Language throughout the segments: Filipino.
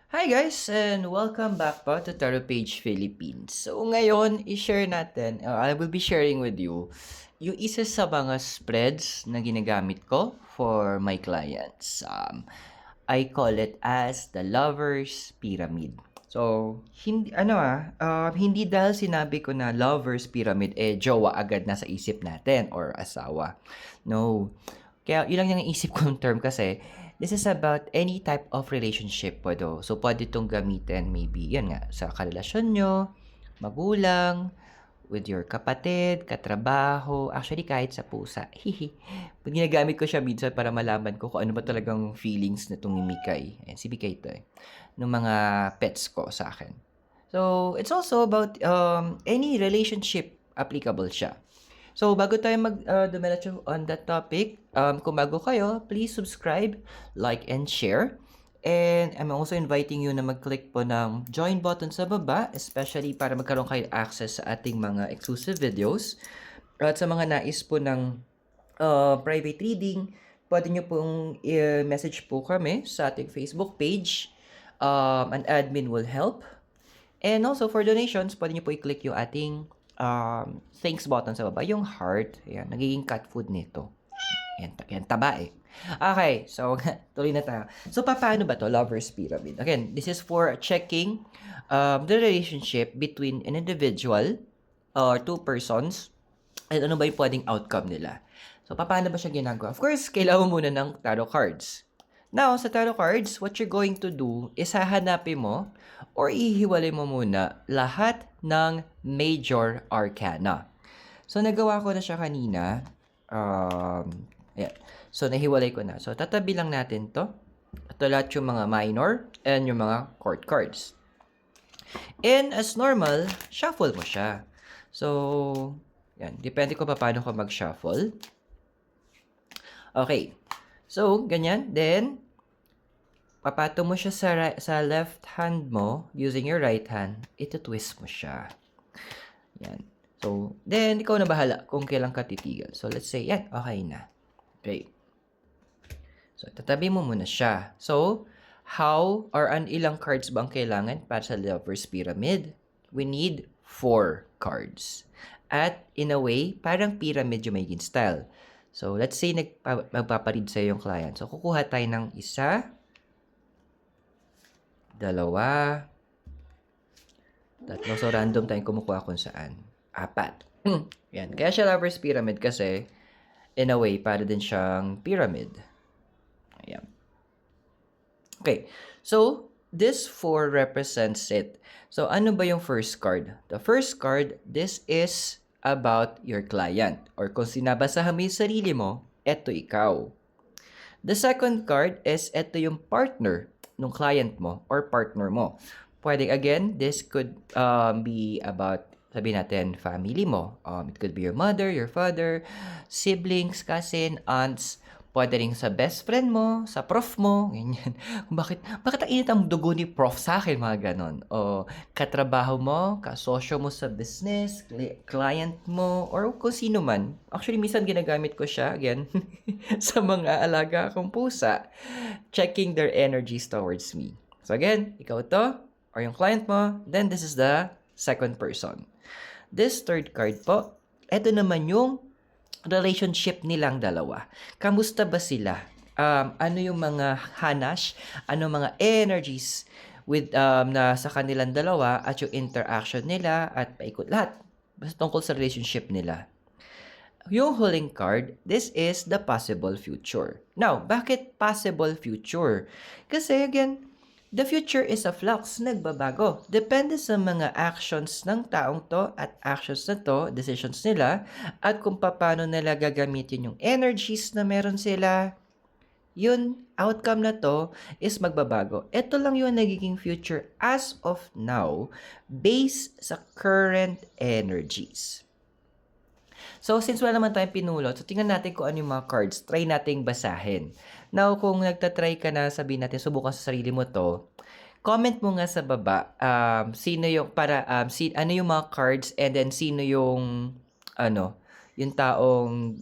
Hi guys and welcome back po to Tarot Page Philippines. So ngayon, i-share natin, I will be sharing with you yung isa sa mga spreads na ginagamit ko for my clients. I call it as the Lover's Pyramid. So, hindi dahil sinabi ko na Lover's Pyramid, jowa agad nasa isip natin or asawa. No. Kaya yun lang yung isip kong term kasi this is about any type of relationship po do. So, pwede itong gamitin maybe, yan nga, sa karelasyon nyo, magulang, with your kapatid, katrabaho, actually kahit sa pusa. Hihi. Ginagamit ko siya minsan para malaman ko kung ano ba talagang feelings nitong ni Mikay. Ayan, si Mikay ito ng mga pets ko sa akin. So, it's also about any relationship applicable siya. So, bago tayo dumiretso on that topic, kung bago kayo, please subscribe, like, and share. And I'm also inviting you na mag-click po ng join button sa baba, especially para magkaroon kayo access sa ating mga exclusive videos. At sa mga nais po ng private reading, pwede nyo pong message po kami sa ating Facebook page. An admin will help. And also for donations, pwede nyo po i-click yung ating thanks button sa baba, yung heart. Ayan, nagiging cat food nito. Yan taba eh. Okay, so tuloy na tayo. So paano ba to Lover's Pyramid? Again, this is for checking the relationship between an individual or two persons and ano ba yung pwedeng outcome nila. So paano ba siya ginagawa? Of course, kailangan muna ng tarot cards. Now, sa tarot cards, what you're going to do is hahanapin mo or ihiwalay mo muna lahat ng major arcana. So, nagawa ko na siya kanina. Ayan. So, nahiwalay ko na. So, tatabi lang natin to. Ito lahat yung mga minor and yung mga court cards. And as normal, shuffle mo siya. So, yan. Depende ko pa paano ko mag-shuffle. Okay. So, ganyan. Then, papato mo siya sa left hand mo using your right hand. Ito-twist mo siya. Yan. So, then, ikaw na bahala kung kailan ka titigil. So, let's say, yan. Okay na. Okay. So, tatabi mo muna siya. So, how or ilang cards bang kailangan para sa Lover's Pyramid? We need 4 cards. At, in a way, parang pyramid yung magiging style. So, let's say magpaparead sa'yo yung client. So, kukuha tayo ng isa, dalawa, tatlo. So, random tayong kumukuha kung saan. 4. Yan. Kaya siya Lover's Pyramid kasi, in a way, para din siyang pyramid. Ayan. Okay. So, this 4 represents it. So, ano ba yung first card? The first card, this is about your client. Or kung sinabasahan mo yung sarili mo, eto ikaw. The second card is eto yung partner ng client mo or partner mo. Pwede, again, this could be about, sabihin natin, family mo. It could be your mother, your father, siblings, cousin, aunts. Pwede rin sa best friend mo, sa prof mo, ganyan. Bakit ang init ang dugo ni prof sa akin, mga ganon. O katrabaho mo, kasosyo mo sa business, client mo, or kung sino man. Actually, minsan ginagamit ko siya, again, sa mga alaga akong pusa, checking their energies towards me. So again, ikaw to, or yung client mo, then this is the second person. This third card po, ito naman yung relationship nilang dalawa. Kamusta ba sila? Ano yung mga hanash? Ano mga energies with na sa kanilang dalawa at yung interaction nila at paikot lahat. Basta tungkol sa relationship nila. Yung huling card, this is the possible future. Now, bakit possible future? Kasi again, the future is a flux, nagbabago. Depende sa mga actions ng taong to at actions na to, decisions nila, at kung paano nila gagamitin yung energies na meron sila, yun, outcome na to is magbabago. Ito lang yung nagiging future as of now based sa current energies. So, since wala naman tayong pinulot, so tingnan natin kung ano yung mga cards. Try nating basahin. Now, kung nagtatry ka na, sabihin natin, subukan sa sarili mo to, comment mo nga sa baba, sino yung, ano yung mga cards, and then sino yung, yung taong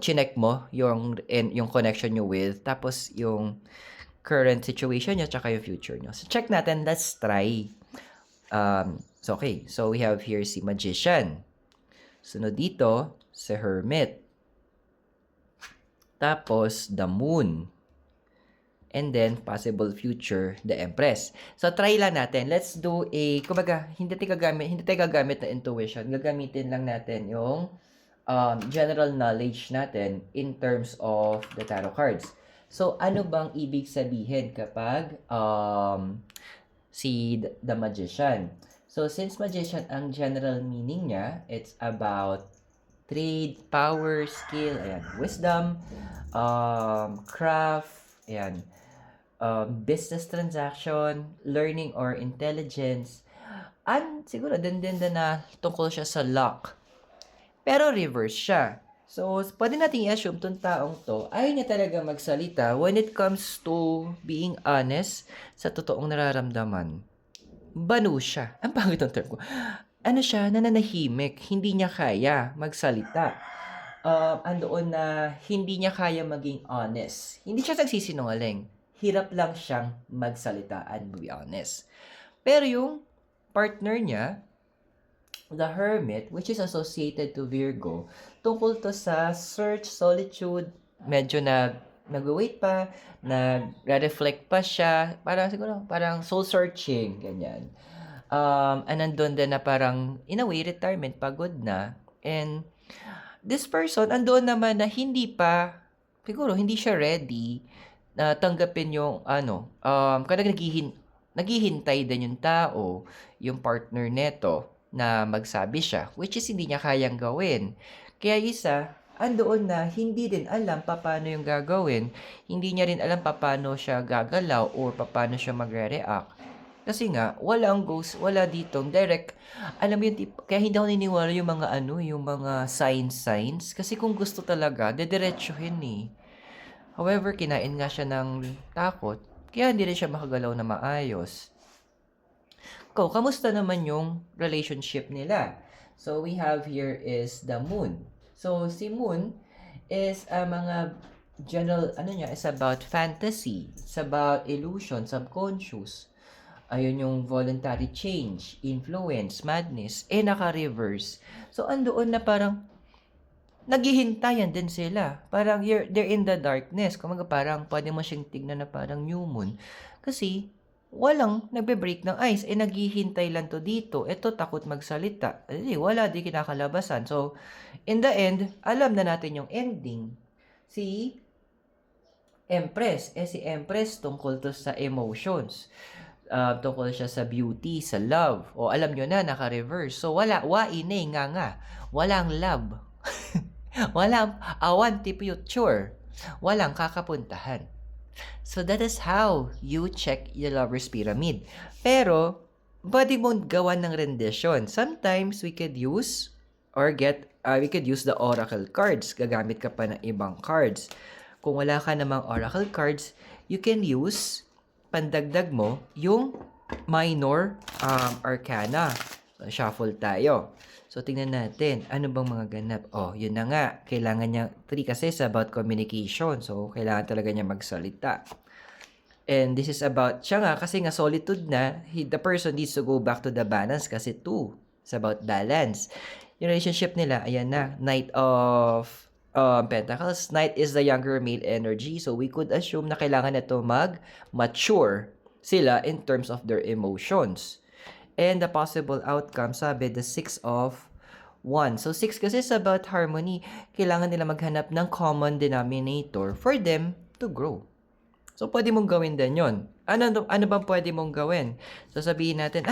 chinek mo, yung connection nyo with, tapos yung current situation nyo, tsaka yung future nyo. So, check natin. Let's try. Okay. So, we have here si Magician. Sunod dito, si Hermit. Tapos, the Moon. And then, possible future, the Empress. So, try lang natin. Let's do kumbaga, hindi tayo gagamit na intuition. Gagamitin lang natin yung general knowledge natin in terms of the tarot cards. So, ano bang ibig sabihin kapag the Magician? So, since Magician, ang general meaning niya, it's about trade, power, skill, ayan, wisdom, craft, ayan, business transaction, learning or intelligence, and siguro din na tungkol siya sa luck. Pero reverse siya. So, pwede natin i-assume tong taong to, ayaw niya talaga magsalita when it comes to being honest sa totoong nararamdaman. Banu siya. Ang pangit ang term ko. Ano siya, nananahimik, hindi niya kaya magsalita. Andoon na hindi niya kaya maging honest. Hindi siya nagsisinungaling. Hirap lang siyang magsalita and be honest. Pero yung partner niya, the Hermit, which is associated to Virgo, tungkol to sa search, solitude, medyo nag-wait pa, nag-reflect pa siya, parang soul-searching, ganyan. And nandun din na parang, in a way, retirement, pagod na. And this person, andun naman na siguro hindi siya ready na tanggapin yung, kada naghihintay din yung tao, yung partner neto, na magsabi siya, which is hindi niya kayang gawin. Kaya andoon na hindi din alam paano yung gagawin, hindi niya rin alam paano siya gagalaw or paano siya magre-react. Kasi nga, walang ghost, wala ditong direct. Alam mo yung kaya hindi ako niniwala yung mga signs. Kasi kung gusto talaga, dediretsuhin eh. However, kinain nga siya ng takot, kaya hindi rin siya makagalaw na maayos. Kamusta naman yung relationship nila? So, we have here is the Moon. So, si Moon is mga general, is about fantasy. It's about illusion, subconscious. Ayun yung voluntary change, influence, madness, naka-reverse. So, andoon na parang naghihintayan din sila. Parang they're in the darkness. Kumaga parang pwede mo siyang tignan na parang new moon. Kasi walang nagbe-break ng ice. Naghihintay lang to dito. Ito takot magsalita. Wala, di kinakalabasan. So, in the end, alam na natin yung ending. Si Empress. Si Empress tungkol to sa emotions. Tungkol siya sa beauty, sa love. O alam nyo na, naka-reverse. So, waine nga. Walang love. Walang awan ti future. Walang kakapuntahan. So, that is how you check your lover's pyramid. Pero, pwede mong gawan ng rendition. Sometimes, we could use the oracle cards. Gagamit ka pa ng ibang cards. Kung wala ka namang oracle cards, you can use, pandagdag mo, yung minor arcana. So, shuffle tayo. So, tingnan natin, ano bang mga ganap? Yun na nga. Kailangan niya, 3 kasi is about communication. So, kailangan talaga niya magsalita. And this is about, siya nga, kasi nga solitude na, the person needs to go back to the balance kasi 2. It's about balance. Yung relationship nila, ayan na, Knight of Pentacles. Knight is the younger male energy. So, we could assume na kailangan ito mag-mature sila in terms of their emotions. And the possible outcome, sabi, the 6 of Wands. So, 6 kasi is about harmony. Kailangan nila maghanap ng common denominator for them to grow. So, pwede mong gawin din yun. Ano bang pwede mong gawin? So, sabihin natin,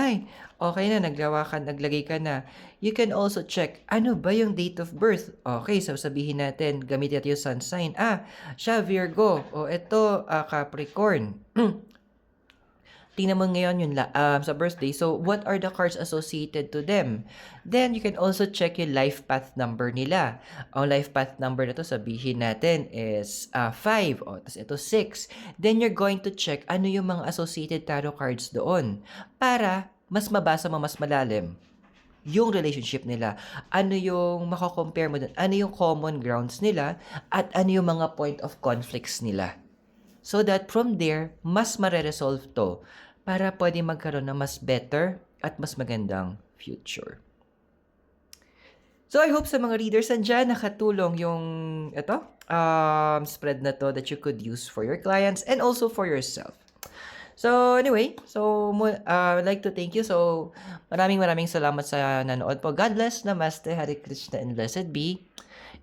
okay na, naglagay ka na. You can also check, ano ba yung date of birth? Okay, so sabihin natin, gamitin natin yung sun sign. Siya Virgo. Ito, Capricorn. Tingnan mo ngayon yung sa birthday. So, what are the cards associated to them? Then, you can also check yung life path number nila. Ang life path number na to, sabihin natin is 5. Tapos ito 6. Then, you're going to check ano yung mga associated tarot cards doon para mas mabasa mo, mas malalim yung relationship nila. Ano yung makakompare mo doon? Ano yung common grounds nila? At ano yung mga point of conflicts nila? so that from there, mas mare-resolve to para pwede magkaroon ng mas better at mas magandang future. So, I hope sa mga readers nandyan, nakatulong yung spread na to that you could use for your clients and also for yourself. So, anyway, I'd like to thank you. So, maraming salamat sa nanood po. God bless, Namaste, Hare Krishna, and blessed be.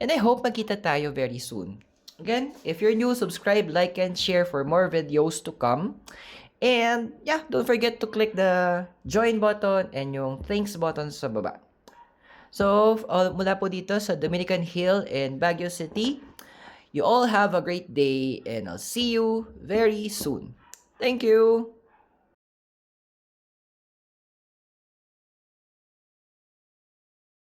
And I hope magkita tayo very soon. Again, if you're new, subscribe, like, and share for more videos to come. And yeah, don't forget to click the join button and yung thanks button sa baba. So, mula po dito sa Dominican Hill in Baguio City, you all have a great day and I'll see you very soon. Thank you!